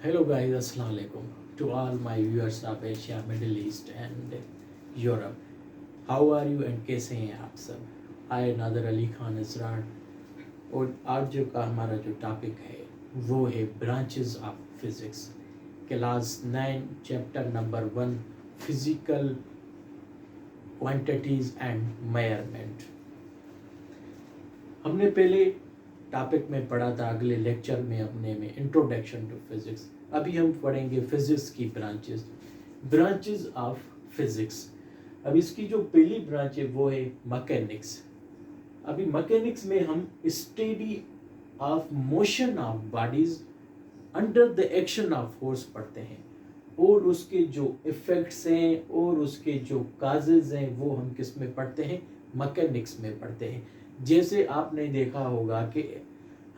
Hello guys, Assalamu alaikum to all my viewers of Asia, Middle East and Europe. How are you and कैसे हैं आप सब? I Nadar Ali Khan Isran और आज जो का हमारा जो टॉपिक है वो है branches of physics, class 9 chapter number 1 physical quantities and measurement. हमने पहले टॉपिक में पढ़ा था, अगले लेक्चर में अपने में इंट्रोडक्शन टू फिजिक्स। अभी हम पढ़ेंगे फिजिक्स की ब्रांचेस ऑफ फिजिक्स। अब इसकी जो पहली ब्रांच है वो है मैकेनिक्स। अभी मैकेनिक्स में हम study of motion of bodies under the action of force पढ़ते हैं और उसके जो इफेक्ट्स हैं और उसके जो काजेज हैं वो हम किस में पढ़ते हैं? मैकेनिक्स में पढ़ते हैं। जैसे आपने देखा होगा कि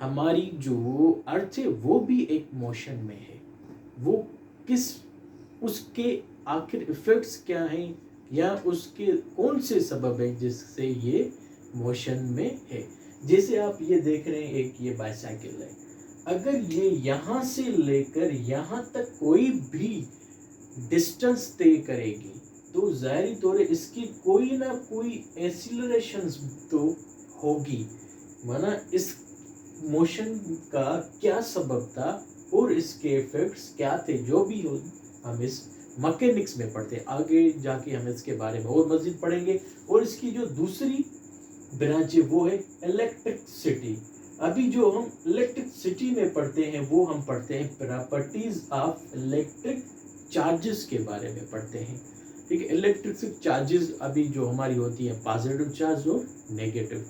हमारी जो अर्थ है वो भी एक मोशन में है, वो किस उसके आखिर इफेक्ट्स क्या हैं या उसके कौन से सबब हैं जिससे ये मोशन में है। जैसे आप ये देख रहे हैं, एक ये बाइसाइकिल है, अगर ये यहाँ से लेकर यहाँ तक कोई भी डिस्टेंस तय करेगी तो जाहिर तौर इसकी कोई ना कोई एक्सीलरेशन तो होगी, वरना इस मोशन का क्या सबब था और इसके इफेक्ट्स क्या थे, जो भी हो हम इस मैकेनिक्स में पढ़ते हैं। आगे जाके हम इसके बारे में और मजीद पढ़ेंगे। और इसकी जो दूसरी ब्रांच है वो है इलेक्ट्रिसिटी। अभी जो हम इलेक्ट्रिसिटी में पढ़ते हैं वो हम पढ़ते हैं प्रॉपर्टीज ऑफ इलेक्ट्रिक चार्जेस के बारे में पढ़ते हैं। ठीक है, इलेक्ट्रिक चार्जेस अभी जो हमारी होती है पॉजिटिव चार्ज और नेगेटिव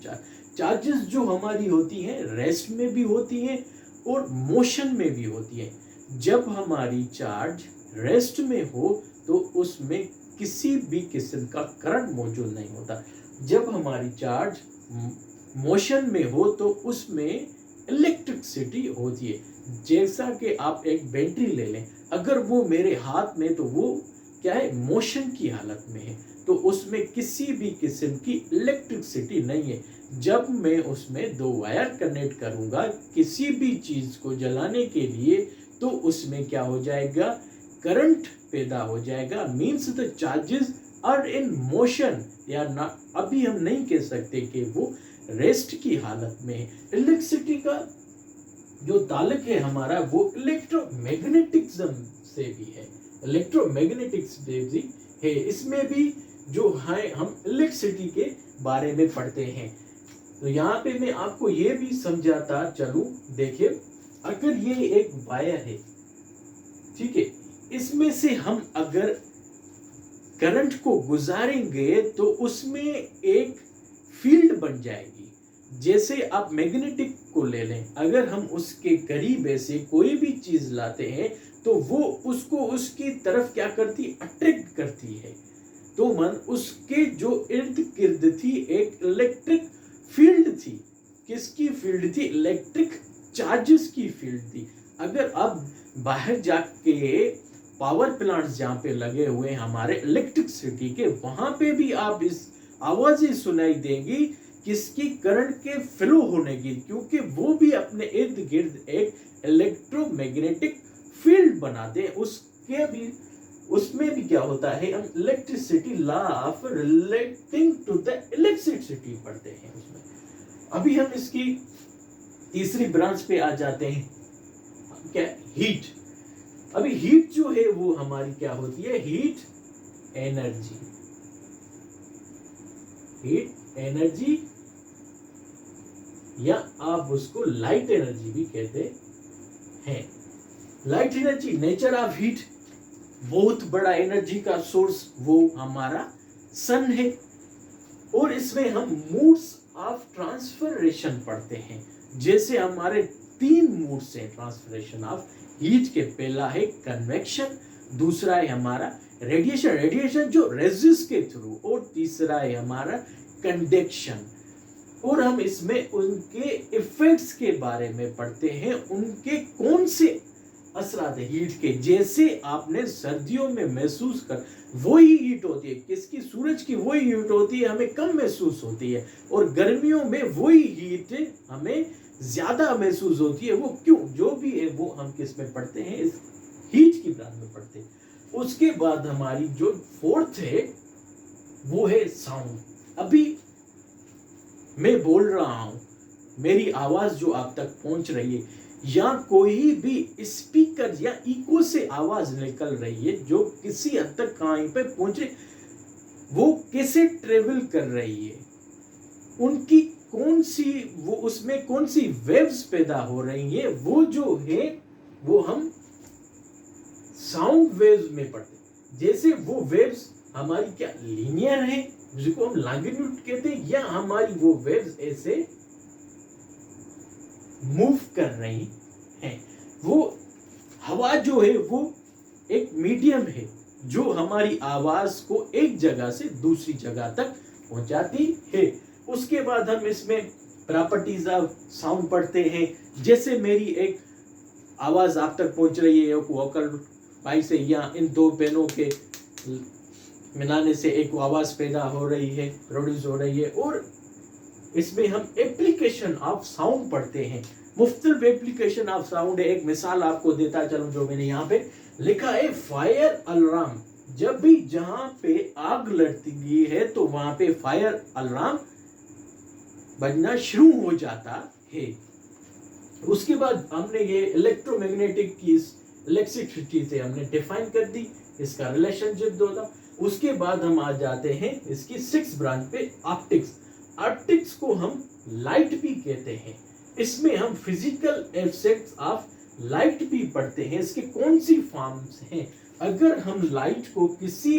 चार्जेस जो हमारी होती हैं रेस्ट में भी होती हैं और मोशन में भी होती है। जब हमारी चार्ज रेस्ट में हो तो उसमें किसी भी किस्म का करंट मौजूद नहीं होता। जब हमारी चार्ज मोशन में हो तो उसमें इलेक्ट्रिसिटी होती है। जैसा कि आप एक बैटरी ले लें, अगर वो मेरे हाथ में तो वो क्या है, मोशन की हालत में है, तो उसमें किसी भी किस्म की इलेक्ट्रिसिटी नहीं है। जब मैं उसमें दो वायर कनेक्ट करूंगा किसी भी चीज को जलाने के लिए तो उसमें क्या हो जाएगा, करंट पैदा हो जाएगा। Means the charges are in motion, या ना अभी हम नहीं कह सकते कि वो रेस्ट की हालत में है। इलेक्ट्रिसिटी का जो ताल्लुक है हमारा वो इलेक्ट्रोमैग्नेटिज्म से भी है, इलेक्ट्रोमैग्नेटिक्स भी है। इसमें भी जो है हम इलेक्ट्रिसिटी के बारे में पढ़ते हैं। तो यहाँ पे मैं आपको ये भी समझाता चलूं। देखिए, अगर ये एक वायर है, ठीक है, इसमें से हम अगर करंट को गुजारेंगे तो उसमें एक फील्ड बन जाएगी। जैसे आप मैग्नेटिक को ले लें, अगर हम उसके करीब ऐसे कोई भी चीज लाते हैं तो वो उसको उसकी तरफ क्या करती, अट्रैक्ट करती है। तो मन उसके जो इर्द गिर्द थी एक इलेक्ट्रिक फील्ड थी। किसकी फील्ड थी? इलेक्ट्रिक चार्जेस की फील्ड थी। अगर अब बाहर जाके पावर प्लांट्स जहाँ पे लगे हुए हमारे इलेक्ट्रिसिटी के, वहां पे भी आप इस आवाजें सुनाई देंगी किसकी, करंट के फ्लो होने की, क्योंकि वो भी अपने इर्द गिर्द एक इलेक्ट्रोमैग्नेटिक फील्ड बना दे। उसके भी उसमें भी क्या होता है, हम electricity law of relating to the electricity पढ़ते हैं उसमें। अभी हम इसकी तीसरी ब्रांच पे आ जाते हैं, क्या, हीट। अभी हीट जो है वो हमारी क्या होती है, हीट एनर्जी। हीट एनर्जी या आप उसको लाइट एनर्जी भी कहते हैं। Light energy, nature of heat, बहुत बड़ा एनर्जी का सोर्स वो हमारा सन है। और इसमें हम मोड्स ऑफ ट्रांसफरेशन पढ़ते हैं। जैसे हमारे 3 मोड्स हैं ट्रांसफरेशन ऑफ हीट के। पहला है कन्वेक्शन, दूसरा है हमारा रेडिएशन जो रेजिस्ट के थ्रू, और तीसरा है हमारा कंडक्शन। और हम इसमें उनके इफेक्ट्स के बारे में पढ़ते हैं, उनके कौन से असरात है हीट के। जैसे आपने सर्दियों में महसूस कर, वही हीट होती है किसकी, सूरज की वही हीट होती है, हमें कम महसूस होती है। और गर्मियों में वही हीट हमें ज्यादा महसूस होती है, वो क्यों, जो भी है वो हम किस में पढ़ते हैं, इस हीट की ब्रांच में पढ़ते हैं। उसके बाद हमारी जो फोर्थ है वो है साउंड। अभी मैं बोल रहा हूं, मेरी आवाज जो आप तक पहुंच रही है, या कोई भी स्पीकर या इको से आवाज निकल रही है जो किसी हद तक कहीं पे पहुंच रही, वो कैसे ट्रेवल कर रही है, उनकी कौन सी, वो उसमें कौन सी वेव्स पैदा हो रही है, वो जो है वो हम साउंड वेव्स में पढ़ते हैं। जैसे वो वेव्स हमारी क्या लीनियर है, जिसको हम लॉन्गिट्यूड कहते हैं, या हमारी वो वेव्स ऐसे मूव कर रही हैं। वो हवा जो है वो एक मीडियम है जो हमारी आवाज को एक जगह से दूसरी जगह तक पहुंचाती है। उसके बाद हम इसमें प्रॉपर्टीज ऑफ साउंड पढ़ते हैं। जैसे मेरी एक आवाज आप तक पहुंच रही है वोकल पाई से, या इन दो पेनों के मिलाने से एक आवाज पैदा हो रही है, प्रोड्यूस हो रही है। और इसमें हम एप्लीकेशन ऑफ साउंड पढ़ते हैं। मुख्तलिफ एप्लीकेशन ऑफ साउंड है। एक मिसाल आपको देता चलूं जो मैंने यहाँ पे लिखा है, फायर अलार्म। जब भी जहां पे आग लगती है तो वहां पे फायर अलार्म बजना शुरू हो जाता है। उसके बाद हमने ये इलेक्ट्रोमैग्नेटिक की इलेक्ट्रिसिटी से हमने डिफाइन कर दी, इसका रिलेशनशिप होता। उसके बाद हम आ जाते हैं इसकी 6 ब्रांच पे, ऑप्टिक्स। ऑप्टिक्स को हम लाइट भी कहते हैं। इसमें हम फिजिकल एस्पेक्ट्स ऑफ लाइट भी पढ़ते हैं। इसके कौन सी फॉर्म्स हैं। अगर हम लाइट को किसी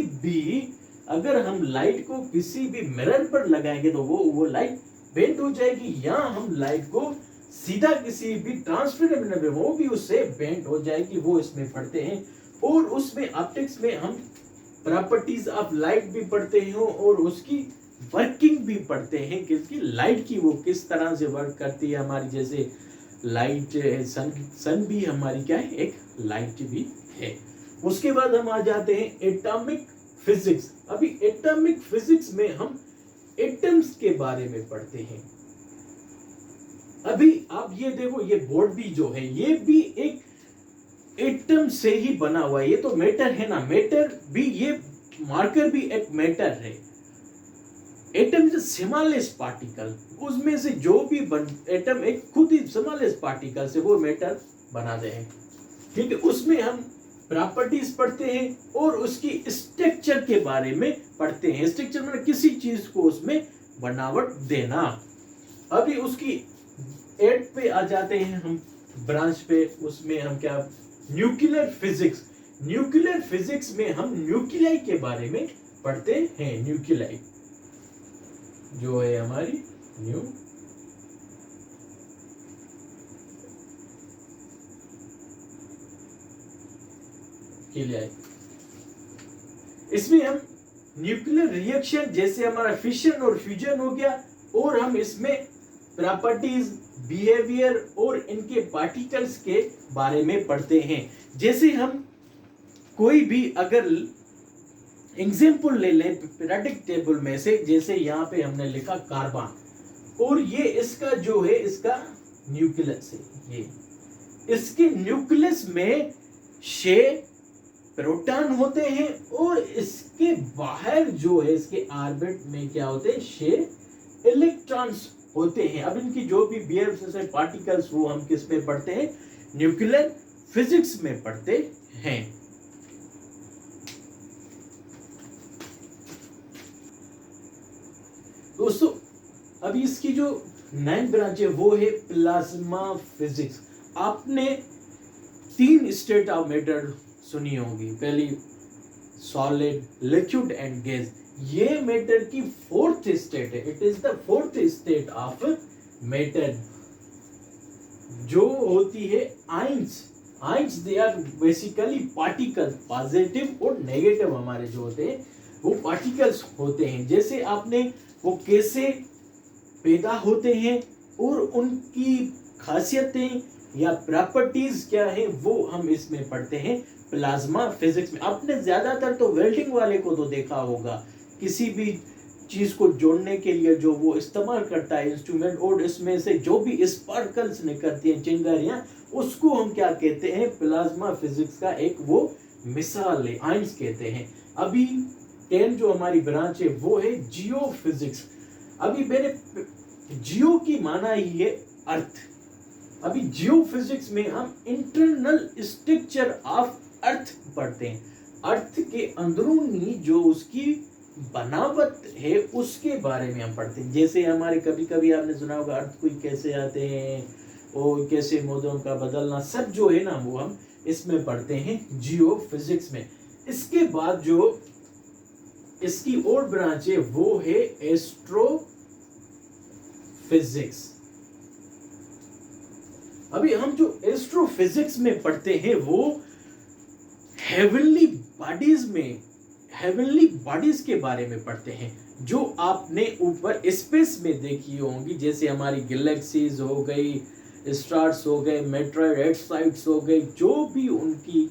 भी मिरर पर लगाएंगे तो वो लाइट बेंट हो जाएगी, या हम लाइट को सीधा किसी भी ट्रांसपेरेंट मिरर में वो भी उससे बेंट हो जाएगी, वो इसमें पढ़ते हैं। और उसमें ऑप्टिक्स में हम प्रॉपर्टीज ऑफ लाइट भी पढ़ते हैं और उसकी वर्किंग भी पढ़ते हैं कि लाइट की वो किस तरह से वर्क करती है हमारी। जैसे लाइट, सन भी हमारी क्या है, एक लाइट भी है। उसके बाद हम आ जाते हैं एटॉमिक फिजिक्स। अभी एटॉमिक फिजिक्स में हम एटम्स के बारे में पढ़ते हैं। अभी आप ये देखो, ये बोर्ड भी जो है ये भी एक एटम से ही बना हुआ है। ये तो मैटर है ना, मैटर भी, ये मार्कर भी एक मैटर है। एटम इज स्मॉलेस्ट पार्टिकल, उसमें से जो भी एटम एक खुद ही स्मॉलेस्ट पार्टिकल से वो मैटर बनाते हैं। ठीक है, उसमें हम प्रॉपर्टीज पढ़ते हैं और उसकी स्ट्रक्चर के बारे में पढ़ते हैं। स्ट्रक्चर मतलब किसी चीज को उसमें बनावट देना। अभी उसकी 8 पे आ जाते हैं हम ब्रांच पे, उसमें हम क्या, न्यूक्लियर फिजिक्स। न्यूक्लियर फिजिक्स में हम न्यूक्लियाई के बारे में पढ़ते हैं। न्यूक्लियाई जो है हमारी न्यूक्लियाई, इसमें हम न्यूक्लियर रिएक्शन जैसे हमारा फिशन और फ्यूजन हो गया, और हम इसमें प्रॉपर्टीज, बिहेवियर और इनके पार्टिकल्स के बारे में पढ़ते हैं। जैसे हम कोई भी अगर एग्जाम्पल ले लें पीरियोडिक टेबल में से, जैसे यहाँ पे हमने लिखा कार्बन, और ये इसका जो है इसका न्यूक्लियस है। ये इसके न्यूक्लियस में 6 प्रोटॉन होते हैं और इसके बाहर जो है इसके ऑर्बिट में क्या होते हैं, 6 इलेक्ट्रॉन्स होते हैं। अब इनकी जो भी बिहेवियर पार्टिकल्स वो हम किस में पढ़ते हैं, न्यूक्लियर फिजिक्स में पढ़ते हैं। दोस्तों अभी इसकी जो 9 ब्रांच है वो है प्लाज्मा फिजिक्स। आपने 3 स्टेट ऑफ मैटर सुनी होगी, पहली सॉलिड, लिक्विड एंड गैस। ये मैटर की 4th स्टेट है। It is the 4th state of matter, जो होती है ions. Ions they are basically particle, positive और नेगेटिव हमारे जो होते हैं वो पार्टिकल्स होते हैं। जैसे आपने वो कैसे पैदा होते हैं और उनकी खासियतें या प्रॉपर्टीज क्या है वो हम इसमें पढ़ते हैं प्लाज्मा फिजिक्स में। आपने ज्यादातर तो वेल्डिंग वाले को तो देखा होगा, किसी भी चीज को जोड़ने के लिए जो वो इस्तेमाल करता है इंस्ट्रूमेंट, और इसमें से जो भी स्पार्कल्स निकलती हैं, चिंगारियां, उसको हम क्या कहते हैं, प्लाज्मा फिजिक्स का एक वो मिसाल है, आइंस कहते हैं। अभी 10 जो हमारी ब्रांच है वो है जियो फिजिक्स। अभी मैंने जियो की माना ही है अर्थ। अभी जियो फिजिक्स में हम इंटरनल स्ट्रक्चर ऑफ अर्थ पढ़ते हैं। अर्थ के अंदरूनी जो उसकी बनावट है उसके बारे में हम पढ़ते हैं। जैसे हमारे कभी कभी आपने सुना होगा अर्थ कोई कैसे आते हैं और कैसे मौसम का बदलना, सब जो है ना वो हम इसमें पढ़ते हैं जियो फिजिक्स में। इसके बाद जो इसकी और ब्रांच है वो है एस्ट्रो फिजिक्स। अभी हम जो एस्ट्रोफिजिक्स में पढ़ते हैं वो हेवनली बॉडीज के बारे में पढ़ते हैं, जो आपने ऊपर स्पेस में देखी होंगी, जैसे हमारी गैलेक्सीज हो गई, स्टार्स हो गए, मेट्रोइड्स हो गए, जो भी उनकी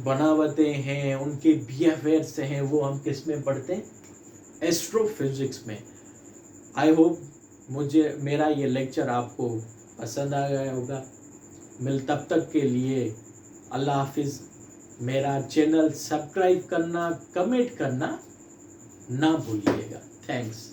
बनावटें हैं, उनके बिहेवियर्स हैं, वो हम किस में पढ़ते हैं, एस्ट्रोफिजिक्स में। आई होप मेरा ये लेक्चर आपको पसंद आ गया होगा। तब तक के लिए अल्लाह हाफिज़। मेरा चैनल सब्सक्राइब करना, कमेंट करना ना भूलिएगा। थैंक्स।